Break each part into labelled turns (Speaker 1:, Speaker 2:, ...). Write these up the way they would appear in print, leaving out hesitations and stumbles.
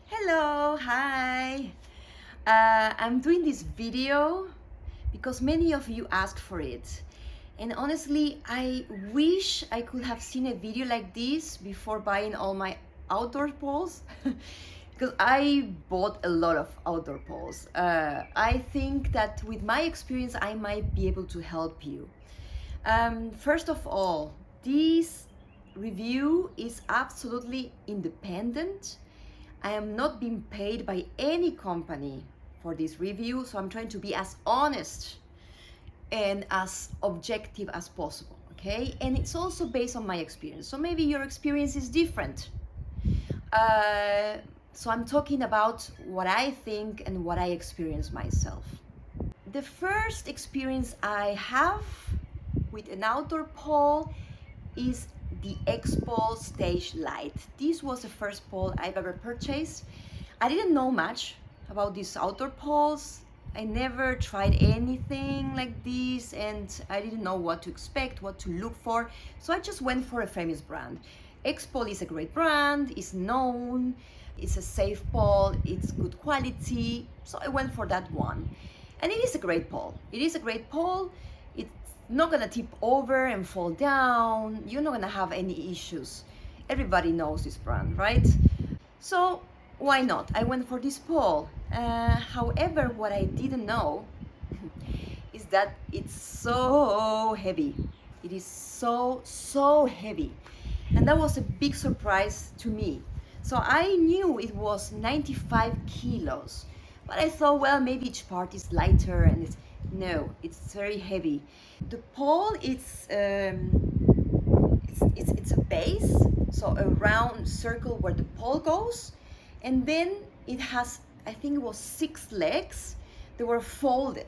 Speaker 1: Hello, hi. I'm doing this video because many of you asked for it. And honestly, I wish I could have seen a video like this before buying all my outdoor poles because I bought a lot of outdoor poles. I think that with my experience, I might be able to help you. First of all, this review is absolutely independent. I am not being paid by any company for this review, so I'm trying to be as honest and as objective as possible, okay? And it's also based on my experience, so maybe your experience is different. So I'm talking about what I think and what I experience myself. The first experience I have with an outdoor pole is the Xpole Stage Light. This was the first pole I've ever purchased. I didn't know much about these outdoor poles. I never tried anything like this and I didn't know what to expect, what to look for. So I just went for a famous brand. Xpole is a great brand, it's known, it's a safe pole, it's good quality. So I went for that one. And it is a great pole. It is a great pole. It's not gonna tip over and fall down. You're not gonna have any issues. Everybody knows this brand, right? So why not? I went for this pole. However, what I didn't know is that it's so heavy. It is so heavy. And that was a big surprise to me. So I knew it was 95 kilos, but I thought, well, maybe each part is lighter and no, it's very heavy. The pole, it's a base, so a round circle where the pole goes, and then it has, I think it was 6 legs. They were folded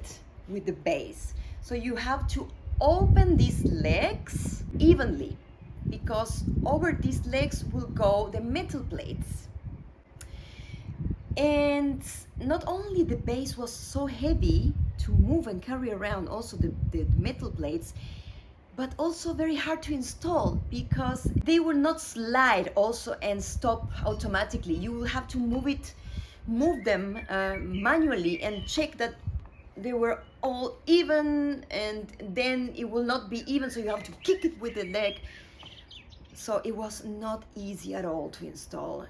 Speaker 1: with the base. So you have to open these legs evenly because over these legs will go the metal plates. And not only the base was so heavy to move and carry around, also the metal plates, but also very hard to install because they will not slide also and stop automatically. You will have to move them manually and check that they were all even, and then it will not be even, so you have to kick it with the leg. So it was not easy at all to install.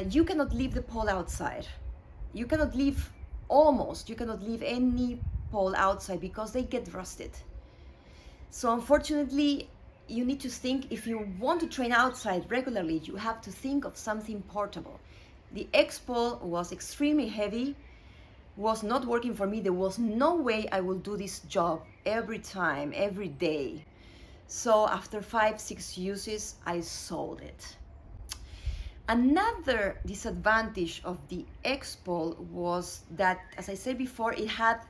Speaker 1: You cannot leave the pole outside. You cannot leave any pole outside because they get rusted. So unfortunately, you need to think, if you want to train outside regularly, you have to think of something portable. The Xpole was extremely heavy, was not working for me. There was no way I will do this job every time, every day. So after 5-6 uses, I sold it. Another disadvantage of the Xpole was that, as I said before, it had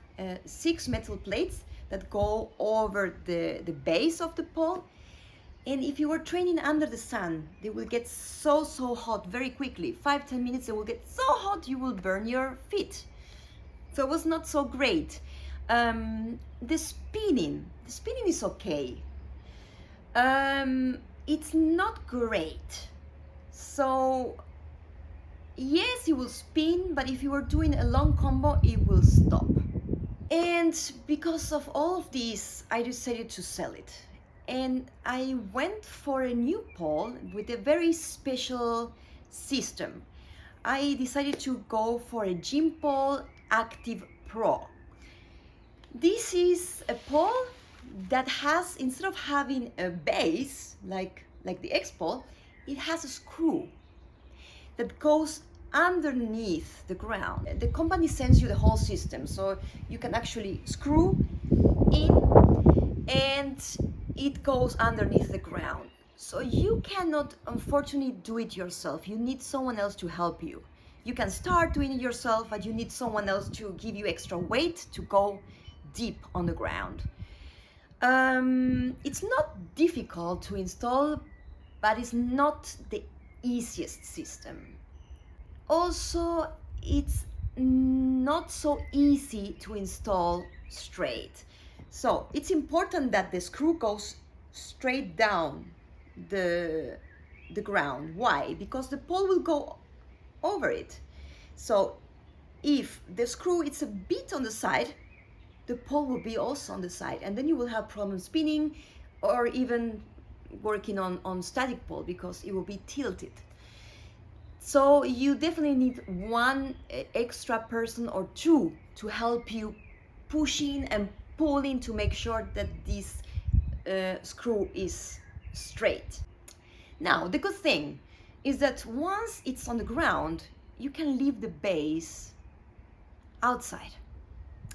Speaker 1: 6 metal plates that go over the base of the pole. And if you were training under the sun, they will get so hot very quickly. 5-10 minutes, they will get so hot you will burn your feet. So it was not so great. The spinning is okay. It's not great. So yes, it will spin, but if you were doing a long combo, it will stop. And because of all of this, I decided to sell it. And I went for a new pole with a very special system. I decided to go for a Gympole Active Pro. This is a pole that has, instead of having a base like the Xpole, it has a screw that goes underneath the ground. The company sends you the whole system, so you can actually screw in and it goes underneath the ground. So you cannot, unfortunately, do it yourself. You need someone else to help you. You can start doing it yourself, but you need someone else to give you extra weight to go deep on the ground. It's not difficult to install, but it's not the easiest system. Also, it's not so easy to install straight. So it's important that the screw goes straight down the ground. Why? Because the pole will go over it. So if the screw is a bit on the side, the pole will be also on the side, and then you will have problems spinning or even working on static pole because it will be tilted. So you definitely need one extra person or two to help you pushing and pulling to make sure that this screw is straight. Now, the good thing is that once it's on the ground, you can leave the base outside.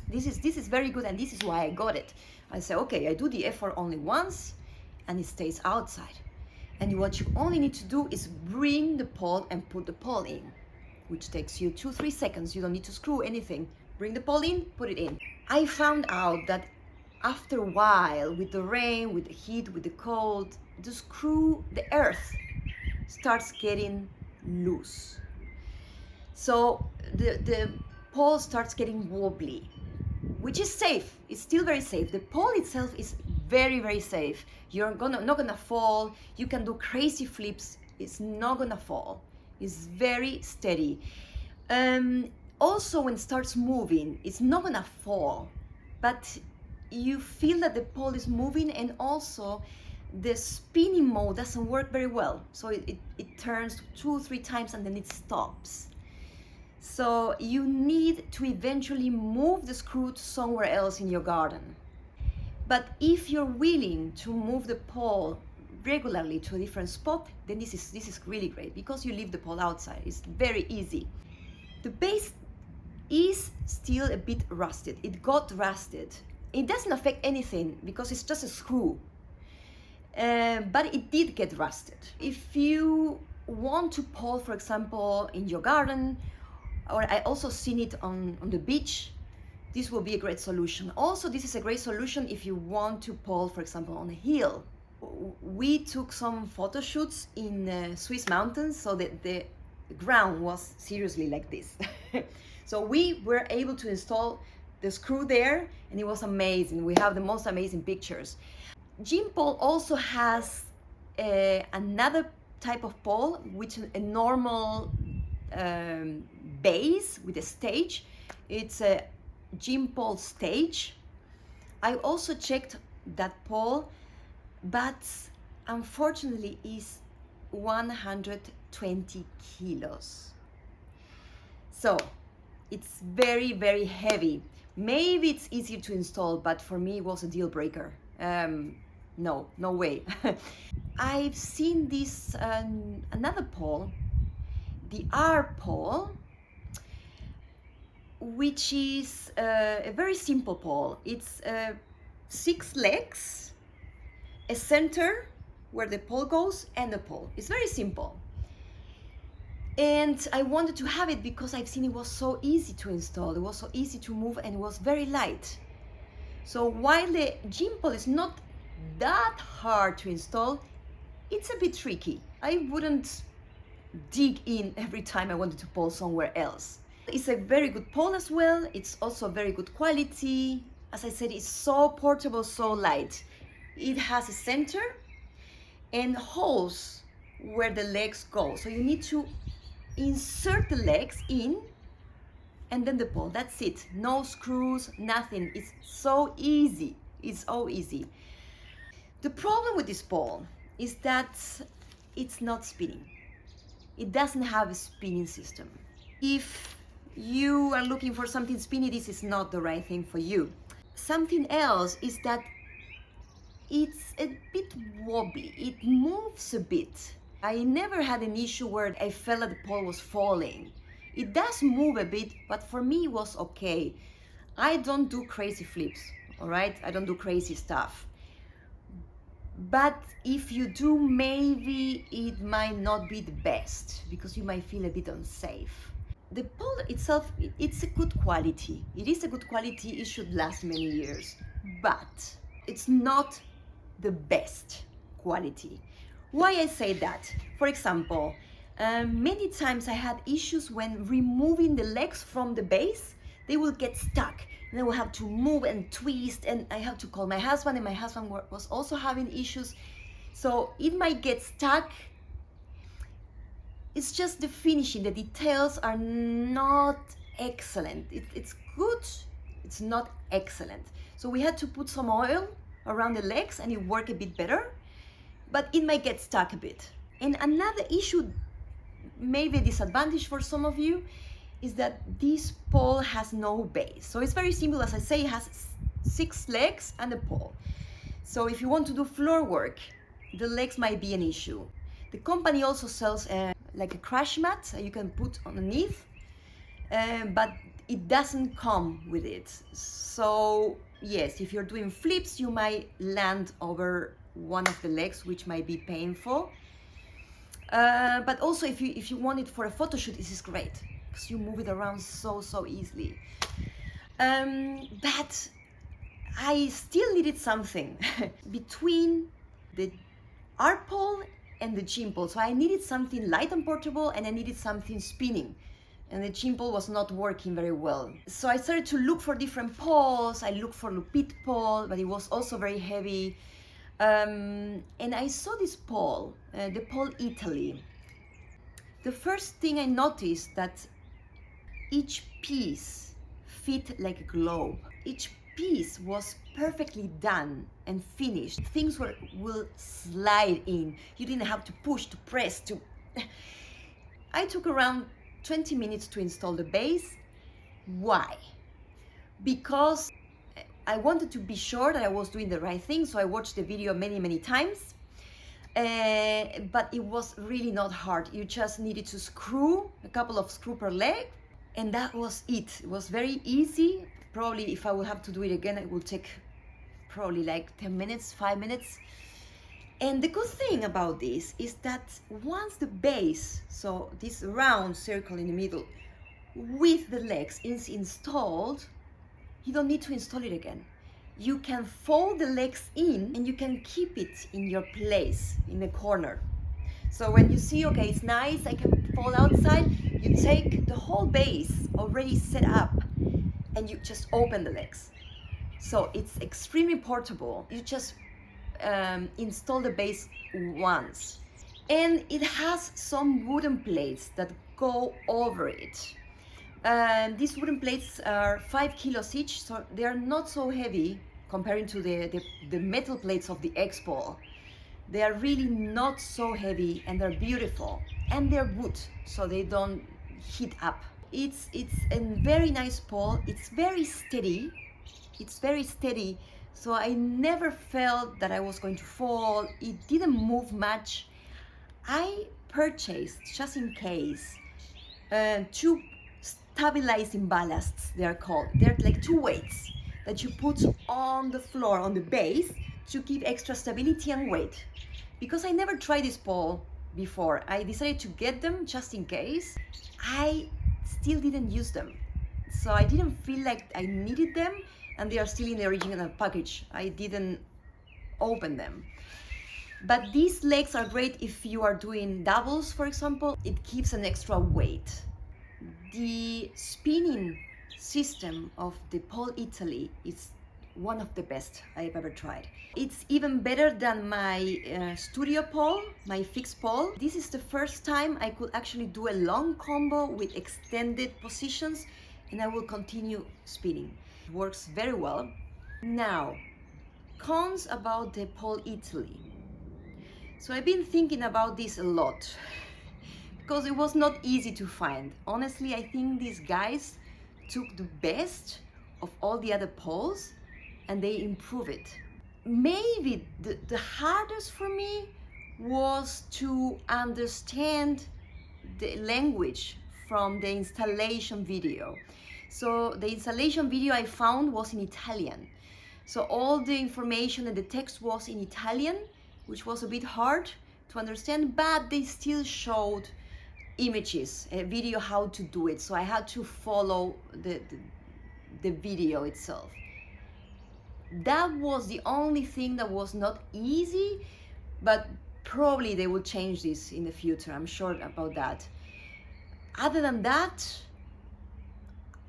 Speaker 1: This is very good, and this is why I got it. I say, okay, I do the effort only once, and it stays outside. And what you only need to do is bring the pole and put the pole in, which takes you 2-3 seconds. You don't need to screw anything. Bring the pole in, put it in. I found out that after a while, with the rain, with the heat, with the cold, the screw, the earth starts getting loose. So the pole starts getting wobbly, which is safe. It's still very safe. The pole itself is very, very safe. You're not gonna fall. You can do crazy flips. It's not gonna fall. It's very steady. Also, when it starts moving, it's not gonna fall, but you feel that the pole is moving, and also the spinning mode doesn't work very well. So it turns 2-3 times and then it stops. So you need to eventually move the screw to somewhere else in your garden. But if you're willing to move the pole regularly to a different spot, then this is really great, because you leave the pole outside. It's very easy. The base is still a bit rusted. It got rusted. It doesn't affect anything because it's just a screw. But it did get rusted. If you want to pole, for example, in your garden, or I also seen it on the beach, this will be a great solution. Also, this is a great solution if you want to pole, for example, on a hill. We took some photo shoots in Swiss mountains, so that the ground was seriously like this. So we were able to install the screw there, and it was amazing. We have the most amazing pictures. Gympole also has another type of pole, which is a normal base with a stage. It's a Gympole stage. I also checked that pole, but unfortunately is 120 kilos. So it's very, very heavy. Maybe it's easier to install, but for me it was a deal breaker. No way. I've seen this another pole, the Rpole, which is a very simple pole. It's 6 legs, a center where the pole goes, and a pole. It's very simple. And I wanted to have it because I've seen it was so easy to install, it was so easy to move, and it was very light. So while the Gympole is not that hard to install, it's a bit tricky. I wouldn't dig in every time I wanted to pole somewhere else. It's a very good pole as well. It's also very good quality. As I said, it's so portable, so light. It has a center and holes where the legs go. So you need to insert the legs in and then the pole. That's it. No screws, nothing. It's so easy. It's so easy. The problem with this pole is that it's not spinning. It doesn't have a spinning system. If you are looking for something spinny, this is not the right thing for you. Something else is that it's a bit wobbly. It moves a bit. I never had an issue where I felt that the pole was falling. It does move a bit, but for me it was okay. I don't do crazy flips, all right? I don't do crazy stuff. But if you do, maybe it might not be the best because you might feel a bit unsafe. The pole itself, it's a good quality. It is a good quality. It should last many years, but it's not the best quality. Why I say that? For example, many times I had issues when removing the legs from the base. They will get stuck and I will have to move and twist, and I have to call my husband, and my husband was also having issues. So it might get stuck. It's just the finishing, the details are not excellent. It's good, it's not excellent. So we had to put some oil around the legs and it worked a bit better, but it might get stuck a bit. And another issue, maybe a disadvantage for some of you, is that this pole has no base. So it's very simple, as I say, it has 6 legs and a pole. So if you want to do floor work, the legs might be an issue. The company also sells like a crash mat you can put underneath, but it doesn't come with it. So yes, if you're doing flips, you might land over one of the legs, which might be painful. But also if you want it for a photo shoot, this is great because you move it around so easily. But I still needed something between the Rpole and the Gympole. So I needed something light and portable, and I needed something spinning. And the Gympole was not working very well. So I started to look for different poles. I looked for Rpole, but it was also very heavy. And I saw this pole, the Pole Italy. The first thing I noticed that each piece fit like a globe. Each piece was perfectly done and finished. Things will slide in. You didn't have to push, to press, to... I took around 20 minutes to install the base. Why? Because I wanted to be sure that I was doing the right thing, so I watched the video many times. But it was really not hard. You just needed to screw a couple of screws per leg, and that was it. It was very easy. Probably if I would have to do it again, it would take probably like 10 minutes, 5 minutes. And the good thing about this is that once the base, so this round circle in the middle with the legs is installed, you don't need to install it again. You can fold the legs in and you can keep it in your place in the corner. So when you see, okay, it's nice, I can fold outside, you take the whole base already set up and you just open the legs. So it's extremely portable. You just install the base once. And it has some wooden plates that go over it. These wooden plates are 5 kilos each, so they are not so heavy comparing to the metal plates of the Xpole. They are really not so heavy and they're beautiful. And they're wood, so they don't heat up. It's a very nice pole. It's very steady. So I never felt that I was going to fall. It didn't move much. I purchased, just in case, 2 stabilizing ballasts, they are called. They're like 2 weights that you put on the floor, on the base, to give extra stability and weight. Because I never tried this pole before, I decided to get them just in case. I still didn't use them. So I didn't feel like I needed them, and they are still in the original package. I didn't open them. But these legs are great if you are doing doubles, for example. It gives an extra weight. The spinning system of the Pole Italy is one of the best I've ever tried. It's even better than my studio pole, my fixed pole. This is the first time I could actually do a long combo with extended positions, and I will continue spinning. It works very well. Now, cons about the Pole Italy. So I've been thinking about this a lot because it was not easy to find. Honestly, I think these guys took the best of all the other poles and they improved it. Maybe the hardest for me was to understand the language from the installation video. So the installation video I found was in Italian. So all the information and the text was in Italian, which was a bit hard to understand, but they still showed images, a video how to do it. So I had to follow the video itself. That was the only thing that was not easy, but probably they will change this in the future. I'm sure about that. Other than that,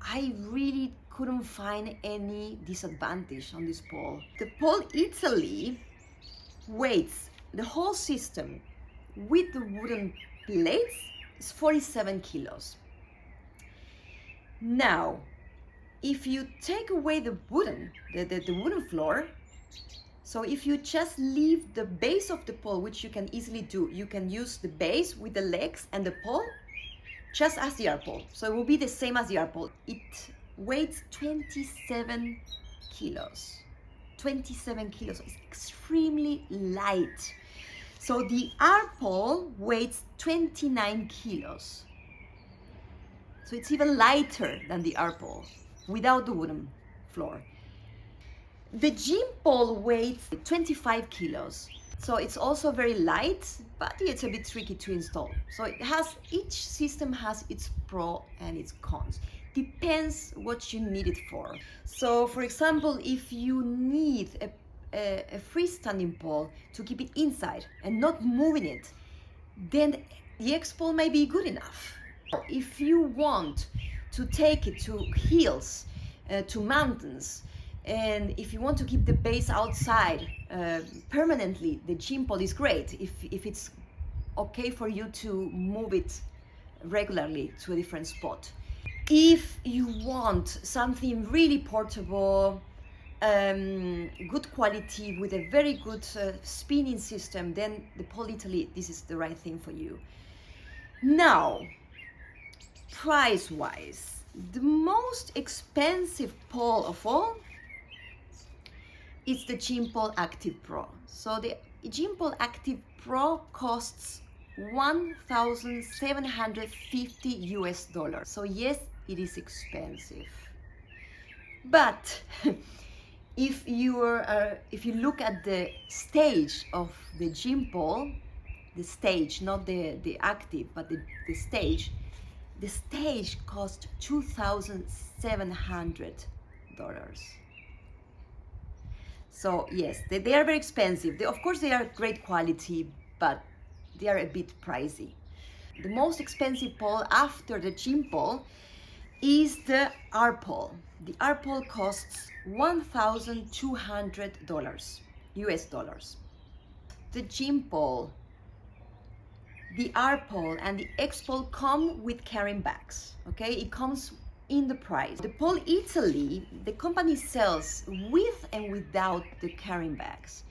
Speaker 1: I really couldn't find any disadvantage on this pole. The Pole Italy weights the whole system with the wooden plates It's 47 kilos. Now, if you take away the wooden floor, so if you just leave the base of the pole, which you can easily do, you can use the base with the legs and the pole just as the Rpole. So it will be the same as the Rpole. It weighs 27 kilos. 27 kilos, it's extremely light. So the Rpole weighs 29 kilos. So it's even lighter than the Rpole without the wooden floor. The Gympole weighs 25 kilos. So it's also very light, but it's a bit tricky to install. So each system has its pro and its cons. Depends what you need it for. So for example, if you need a freestanding pole to keep it inside and not moving it, then the Xpole may be good enough. If you want to take it to hills, to mountains, and if you want to keep the base outside permanently, the Gympole is great if it's okay for you to move it regularly to a different spot. If you want something really portable, good quality with a very good spinning system, then the Pole Italy, this is the right thing for you. Now, price-wise, the most expensive pole of all is the Gympole Active Pro. So the Gympole Active Pro costs $1,750 US. So yes, it is expensive. But if you look at the stage of the Gympole, the stage, not the active, but the stage cost $2,700. So yes, they are very expensive. Of course, they are great quality, but they are a bit pricey. The most expensive pole after the Gympole is the Rpole. The Rpole costs $1,200 US. The Gympole, the Rpole, and the Xpole come with carrying bags. Okay, it comes in the price. The Pole Italy, the company sells with and without the carrying bags.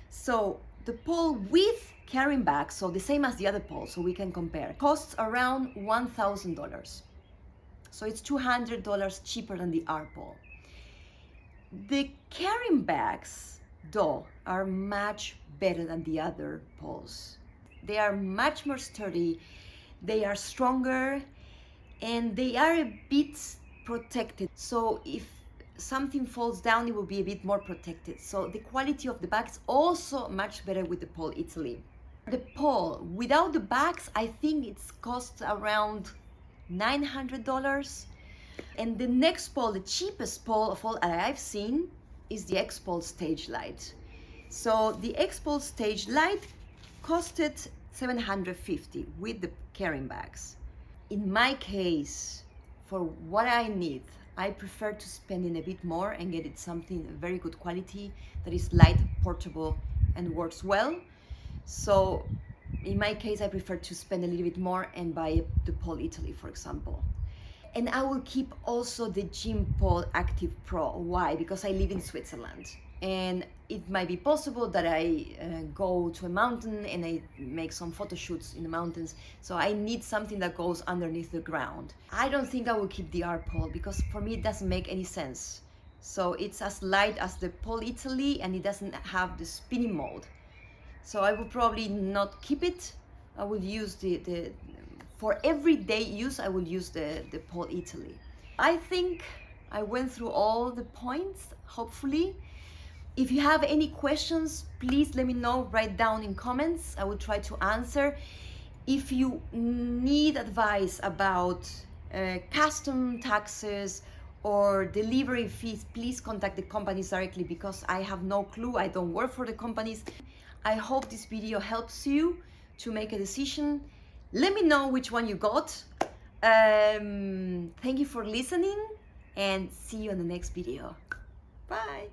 Speaker 1: So the pole with carrying bags, so the same as the other pole, so we can compare, costs around $1,000. So it's $200 cheaper than the Rpole. The carrying bags, though, are much better than the other poles. They are much more sturdy, they are stronger, and they are a bit protected. So if something falls down, it will be a bit more protected. So the quality of the bags also much better with the Pole Italy. The pole without the bags, I think it's cost around $900. And the next pole, the cheapest pole of all that I've seen, is the Xpole Stage Light. So the Xpole Stage Light costed $750 with the carrying bags. In my case, for what I need, I prefer to spend in a bit more and get it something very good quality that is light, portable, and works well. So in my case, I prefer to spend a little bit more and buy the Pole Italy, for example. And I will keep also the Gympole Active Pro. Why? Because I live in Switzerland, and it might be possible that I go to a mountain and I make some photo shoots in the mountains. So I need something that goes underneath the ground. I don't think I will keep the Rpole because for me it doesn't make any sense. So it's as light as the Pole Italy and it doesn't have the spinning mode. So I will probably not keep it. I will use for everyday use, I will use the Pole Italy. I think I went through all the points, hopefully. If you have any questions, please let me know, write down in comments. I will try to answer. If you need advice about custom taxes or delivery fees, please contact the companies directly because I have no clue. I don't work for the companies. I hope this video helps you to make a decision. Let me know which one you got. Thank you for listening and see you in the next video. Bye.